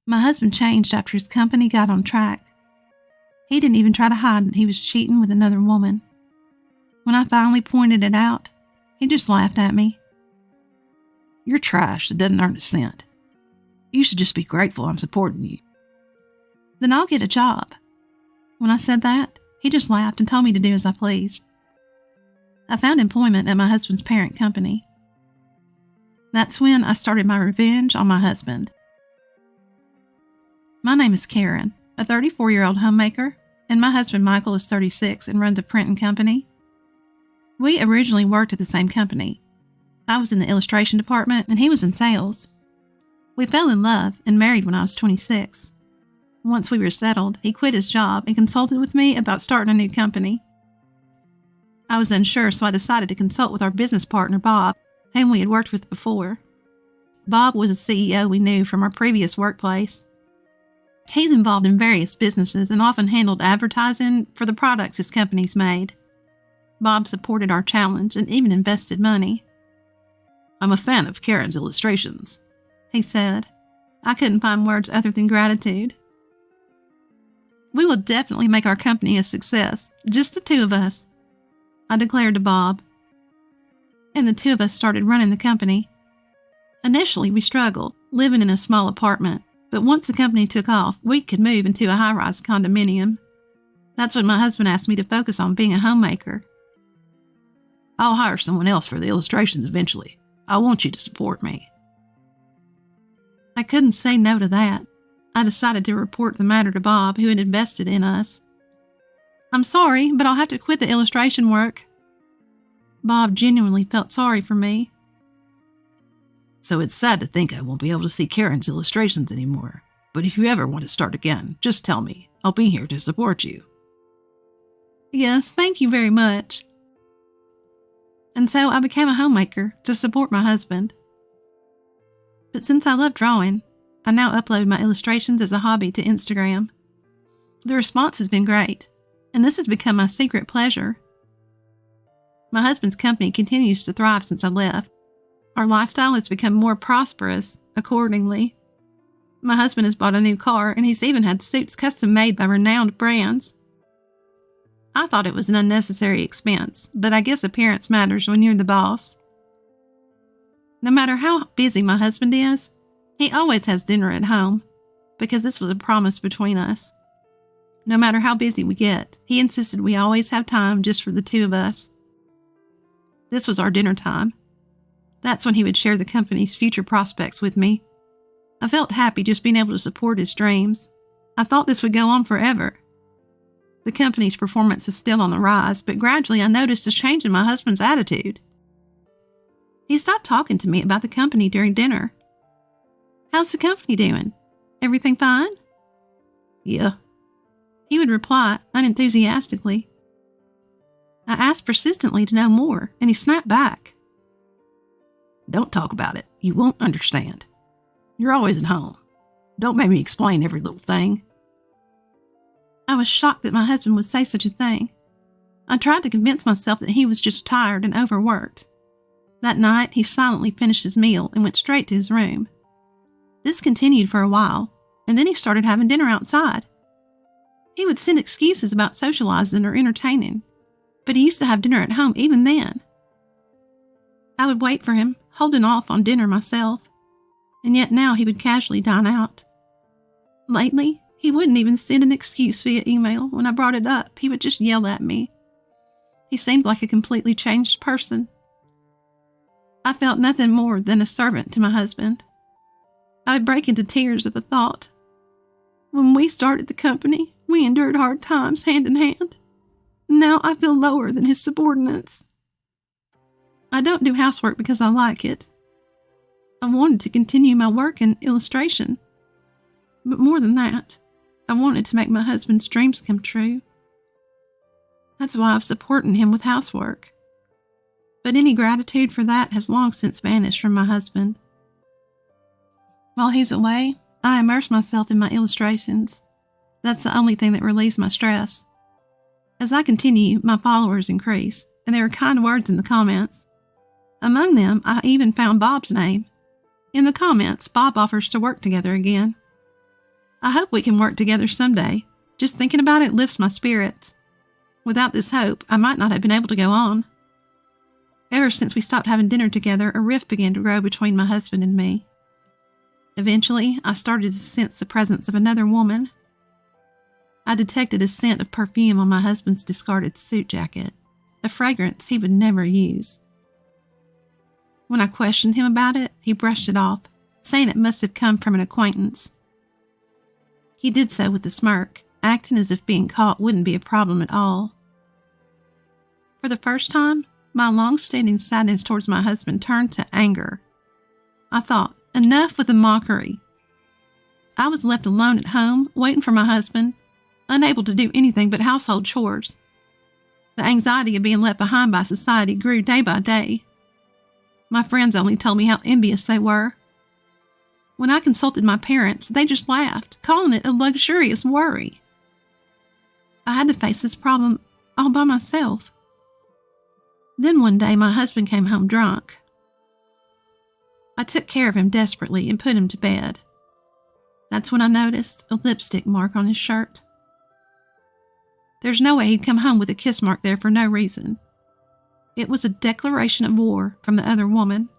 My husband changed after his company got on track. He didn't even try to hide that he was cheating with another woman. When I finally pointed it out, he just laughed at me. You're trash that doesn't earn a cent. You should just be grateful I'm supporting you. Then I'll get a job. When I said that, he just laughed and told me to do as I pleased. I found employment at my husband's parent company. That's when I started my revenge on my husband. My name is Karen, a 34-year-old homemaker, and my husband Michael is 36 and runs a printing company. We originally worked at the same company. I was in the illustration department and he was in sales. We fell in love and married when I was 26. Once we were settled, he quit his job and consulted with me about starting a new company. I was unsure, so I decided to consult with our business partner, Bob, whom we had worked with before. Bob was a CEO we knew from our previous workplace. He's involved in various businesses and often handled advertising for the products his companies made. Bob supported our challenge and even invested money. I'm a fan of Karen's illustrations, he said. I couldn't find words other than gratitude. We will definitely make our company a success, just the two of us, I declared to Bob. And the two of us started running the company. Initially, we struggled, living in a small apartment, but once the company took off, we could move into a high-rise condominium. That's when my husband asked me to focus on being a homemaker. I'll hire someone else for the illustrations eventually. I want you to support me. I couldn't say no to that. I decided to report the matter to Bob, who had invested in us. I'm sorry, but I'll have to quit the illustration work. Bob genuinely felt sorry for me. So it's sad to think I won't be able to see Karen's illustrations anymore. But if you ever want to start again, just tell me. I'll be here to support you. Yes, thank you very much. And so I became a homemaker to support my husband. But since I love drawing, I now upload my illustrations as a hobby to Instagram. The response has been great, and this has become my secret pleasure. My husband's company continues to thrive since I left. Our lifestyle has become more prosperous accordingly. My husband has bought a new car, and he's even had suits custom made by renowned brands. I thought it was an unnecessary expense, but I guess appearance matters when you're the boss. No matter how busy my husband is, he always has dinner at home, because this was a promise between us. No matter how busy we get, he insisted we always have time just for the two of us. This was our dinner time. That's when he would share the company's future prospects with me. I felt happy just being able to support his dreams. I thought this would go on forever. The company's performance is still on the rise, but gradually I noticed a change in my husband's attitude. He stopped talking to me about the company during dinner. How's the company doing? Everything fine? Yeah. He would reply unenthusiastically. I asked persistently to know more, and he snapped back. Don't talk about it. You won't understand. You're always at home. Don't make me explain every little thing. I was shocked that my husband would say such a thing. I tried to convince myself that he was just tired and overworked. That night, he silently finished his meal and went straight to his room. This continued for a while, and then he started having dinner outside. He would send excuses about socializing or entertaining, but he used to have dinner at home even then. I would wait for him, holding off on dinner myself, and yet now he would casually dine out. Lately, he wouldn't even send an excuse via email. When I brought it up, he would just yell at me. He seemed like a completely changed person. I felt nothing more than a servant to my husband. I would break into tears at the thought. When we started the company, we endured hard times hand in hand. Now I feel lower than his subordinates. I don't do housework because I like it. I wanted to continue my work in illustration. But more than that, I wanted to make my husband's dreams come true. That's why I've supported him with housework. But any gratitude for that has long since vanished from my husband. While he's away, I immerse myself in my illustrations. That's the only thing that relieves my stress. As I continue, my followers increase, and there are kind words in the comments. Among them, I even found Bob's name. In the comments, Bob offers to work together again. I hope we can work together someday. Just thinking about it lifts my spirits. Without this hope, I might not have been able to go on. Ever since we stopped having dinner together, a rift began to grow between my husband and me. Eventually, I started to sense the presence of another woman. I detected a scent of perfume on my husband's discarded suit jacket, a fragrance he would never use. When I questioned him about it, he brushed it off, saying it must have come from an acquaintance. He did so with a smirk, acting as if being caught wouldn't be a problem at all. For the first time, my long-standing sadness towards my husband turned to anger. I thought, enough with the mockery. I was left alone at home, waiting for my husband, unable to do anything but household chores. The anxiety of being left behind by society grew day by day. My friends only told me how envious they were. When I consulted my parents, they just laughed, calling it a luxurious worry. I had to face this problem all by myself. Then one day my husband came home drunk. I took care of him desperately and put him to bed. That's when I noticed a lipstick mark on his shirt. There's no way he'd come home with a kiss mark there for no reason. It was a declaration of war from the other woman.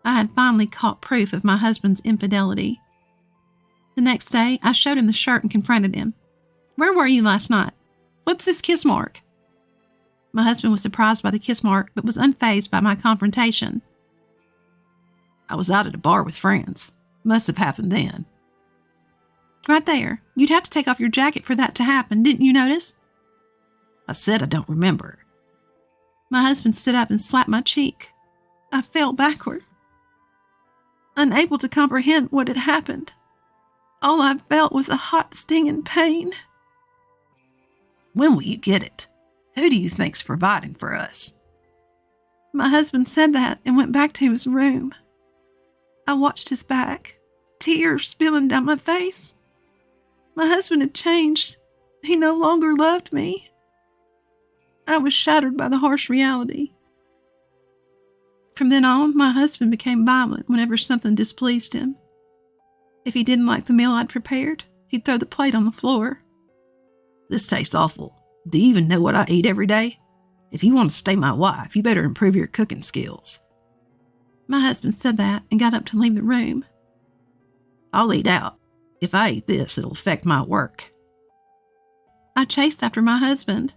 I had finally caught proof of my husband's infidelity. The next day, I showed him the shirt and confronted him. "Where were you last night? What's this kiss mark?" My husband was surprised by the kiss mark, but was unfazed by my confrontation. "I was out at a bar with friends. Must have happened then." "Right there. You'd have to take off your jacket for that to happen. Didn't you notice?" "I said I don't remember." My husband stood up and slapped my cheek. I fell backward, unable to comprehend what had happened. All I felt was a hot stinging pain. "When will you get it? Who do you think's providing for us?" My husband said that and went back to his room. I watched his back, tears spilling down my face. My husband had changed. He no longer loved me. I was shattered by the harsh reality. From then on, my husband became violent whenever something displeased him. If he didn't like the meal I'd prepared, he'd throw the plate on the floor. "This tastes awful. Do you even know what I eat every day? If you want to stay my wife, you better improve your cooking skills." My husband said that and got up to leave the room. "I'll eat out. If I eat this, it'll affect my work." I chased after my husband.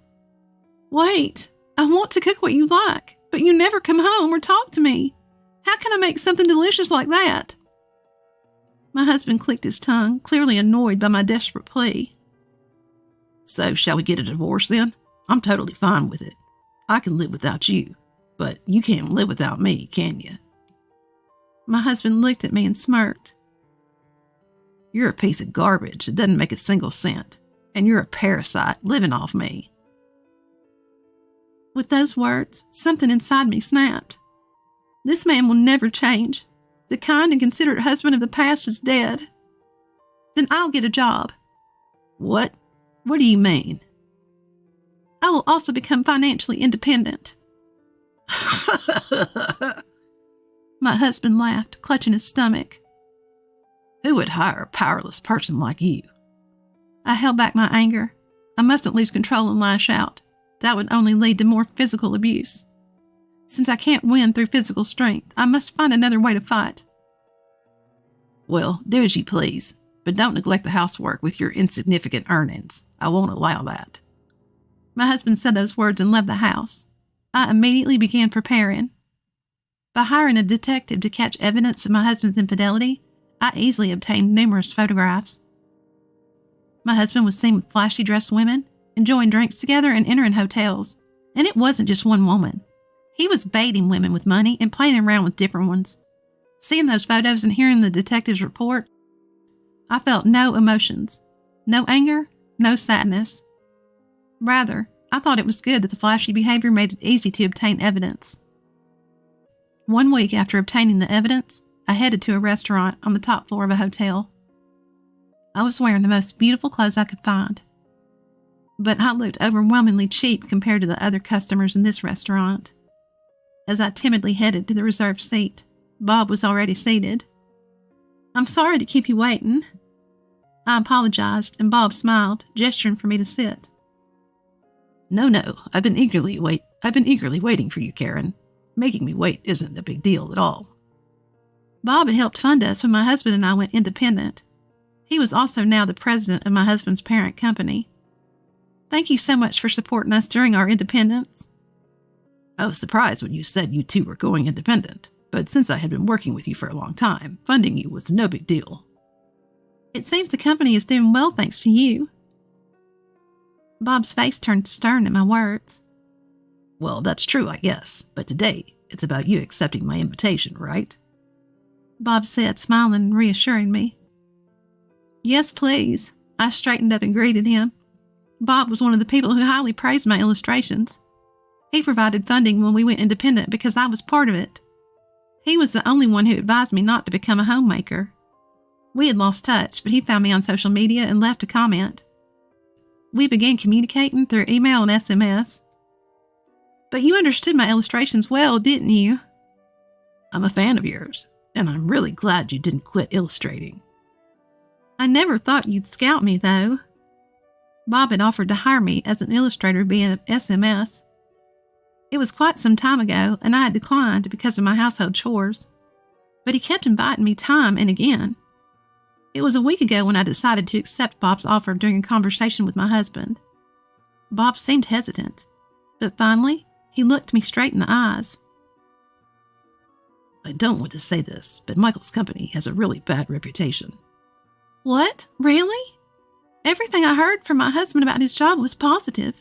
"Wait, I want to cook what you like, but you never come home or talk to me. How can I make something delicious like that?" My husband clicked his tongue, clearly annoyed by my desperate plea. "So, shall we get a divorce then? I'm totally fine with it. I can live without you, but you can't live without me, can you?" My husband looked at me and smirked. "You're a piece of garbage that doesn't make a single cent, and you're a parasite living off me." With those words, something inside me snapped. This man will never change. The kind and considerate husband of the past is dead. Then I'll get a job. "What? What do you mean?" "I will also become financially independent." My husband laughed, clutching his stomach. "Who would hire a powerless person like you?" I held back my anger. I mustn't lose control and lash out. That would only lead to more physical abuse. Since I can't win through physical strength, I must find another way to fight. "Well, do as you please, but don't neglect the housework with your insignificant earnings. I won't allow that." My husband said those words and left the house. I immediately began preparing. By hiring a detective to catch evidence of my husband's infidelity, I easily obtained numerous photographs. My husband was seen with flashy dressed women, enjoying drinks together and entering hotels. And it wasn't just one woman. He was baiting women with money and playing around with different ones. Seeing those photos and hearing the detective's report, I felt no emotions. No anger, no sadness. Rather, I thought it was good that the flashy behavior made it easy to obtain evidence. 1 week after obtaining the evidence, I headed to a restaurant on the top floor of a hotel. I was wearing the most beautiful clothes I could find. But I looked overwhelmingly cheap compared to the other customers in this restaurant. As I timidly headed to the reserved seat, Bob was already seated. "I'm sorry to keep you waiting." I apologized, and Bob smiled, gesturing for me to sit. No, I've been eagerly waiting for you, Karen. Making me wait isn't a big deal at all. Bob had helped fund us when my husband and I went independent. He was also now the president of my husband's parent company. Thank you so much for supporting us during our independence. I was surprised when you said you two were going independent, but since I had been working with you for a long time, funding you was no big deal. It seems the company is doing well thanks to you. Bob's face turned stern at my words. Well, that's true, I guess, but today it's about you accepting my invitation, right? Bob said, smiling and reassuring me. Yes, please. I straightened up and greeted him. Bob was one of the people who highly praised my illustrations. He provided funding when we went independent because I was part of it. He was the only one who advised me not to become a homemaker. We had lost touch, but he found me on social media and left a comment. We began communicating through email and SMS. But you understood my illustrations well, didn't you? I'm a fan of yours, and I'm really glad you didn't quit illustrating. I never thought you'd scout me, though. Bob had offered to hire me as an illustrator via SMS. It was quite some time ago, and I had declined because of my household chores. But he kept inviting me time and again. It was a week ago when I decided to accept Bob's offer during a conversation with my husband. Bob seemed hesitant, but finally, he looked me straight in the eyes. I don't want to say this, but Michael's company has a really bad reputation. What? Really? Everything I heard from my husband about his job was positive,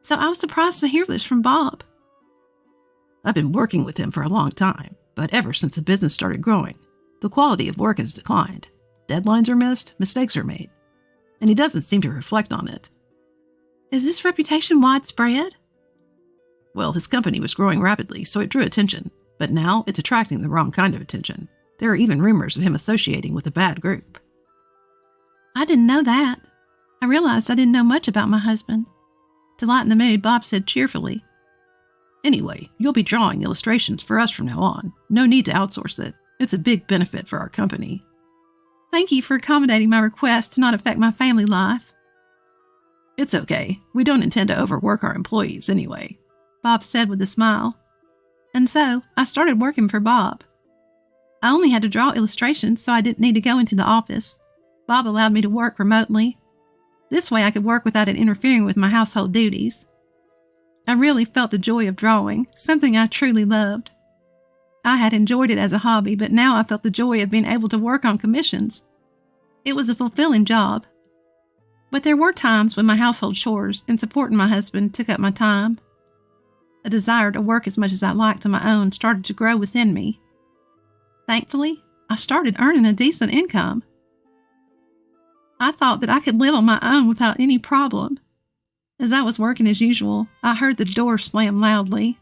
so I was surprised to hear this from Bob. I've been working with him for a long time, but ever since the business started growing, the quality of work has declined. Deadlines are missed, mistakes are made, and he doesn't seem to reflect on it. Is this reputation widespread? Well, his company was growing rapidly, so it drew attention, but now it's attracting the wrong kind of attention. There are even rumors of him associating with a bad group. I didn't know that. I realized I didn't know much about my husband. To lighten the mood, Bob said cheerfully, Anyway, you'll be drawing illustrations for us from now on. No need to outsource it. It's a big benefit for our company. Thank you for accommodating my request to not affect my family life. It's okay. We don't intend to overwork our employees anyway, Bob said with a smile. And so, I started working for Bob. I only had to draw illustrations, so I didn't need to go into the office. Bob allowed me to work remotely. This way I could work without it interfering with my household duties. I really felt the joy of drawing, something I truly loved. I had enjoyed it as a hobby, but now I felt the joy of being able to work on commissions. It was a fulfilling job. But there were times when my household chores and supporting my husband took up my time. A desire to work as much as I liked on my own started to grow within me. Thankfully, I started earning a decent income. I thought that I could live on my own without any problem. As I was working as usual, I heard the door slam loudly.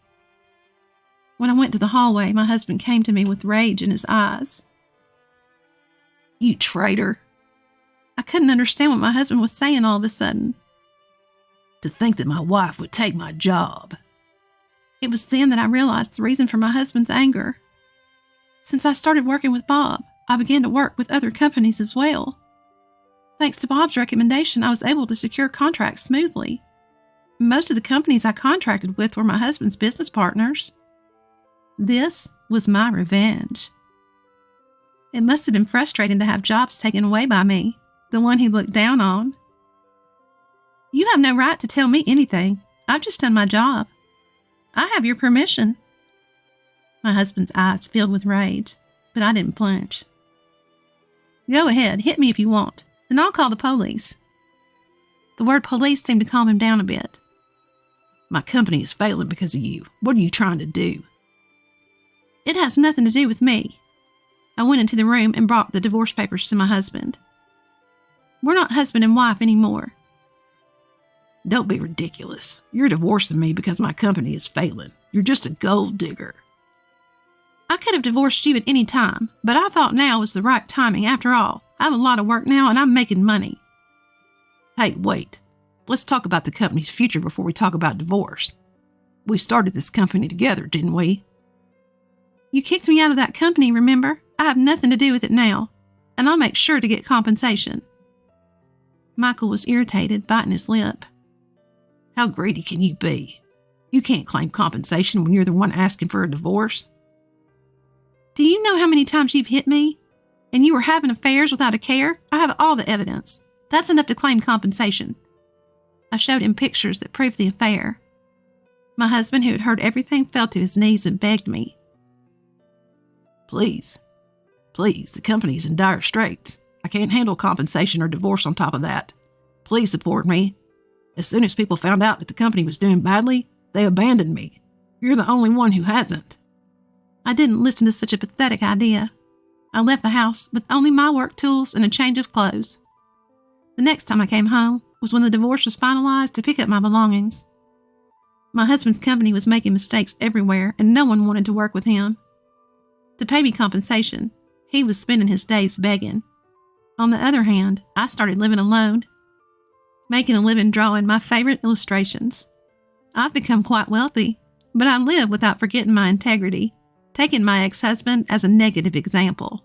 When I went to the hallway, my husband came to me with rage in his eyes. You traitor! I couldn't understand what my husband was saying all of a sudden. To think that my wife would take my job. It was then that I realized the reason for my husband's anger. Since I started working with Bob, I began to work with other companies as well. Thanks to Bob's recommendation, I was able to secure contracts smoothly. Most of the companies I contracted with were my husband's business partners. This was my revenge. It must have been frustrating to have jobs taken away by me, the one he looked down on. You have no right to tell me anything. I've just done my job. I have your permission. My husband's eyes filled with rage, but I didn't flinch. Go ahead, hit me if you want, then I'll call the police. The word police seemed to calm him down a bit. My company is failing because of you. What are you trying to do? It has nothing to do with me. I went into the room and brought the divorce papers to my husband. We're not husband and wife anymore. Don't be ridiculous. You're divorcing me because my company is failing. You're just a gold digger. I could have divorced you at any time, but I thought now was the right timing. After all, I have a lot of work now and I'm making money. Hey, wait. Let's talk about the company's future before we talk about divorce. We started this company together, didn't we? You kicked me out of that company, remember? I have nothing to do with it now, and I'll make sure to get compensation. Michael was irritated, biting his lip. How greedy can you be? You can't claim compensation when you're the one asking for a divorce. Do you know how many times you've hit me? And you were having affairs without a care? I have all the evidence. That's enough to claim compensation. I showed him pictures that proved the affair. My husband, who had heard everything, fell to his knees and begged me. Please, the company's in dire straits. I can't handle compensation or divorce on top of that. Please support me. As soon as people found out that the company was doing badly, they abandoned me. You're the only one who hasn't. I didn't listen to such a pathetic idea. I left the house with only my work tools and a change of clothes. The next time I came home was when the divorce was finalized to pick up my belongings. My husband's company was making mistakes everywhere, and no one wanted to work with him. To pay me compensation, he was spending his days begging. On the other hand, I started living alone, making a living drawing my favorite illustrations. I've become quite wealthy, but I live without forgetting my integrity, taking my ex-husband as a negative example.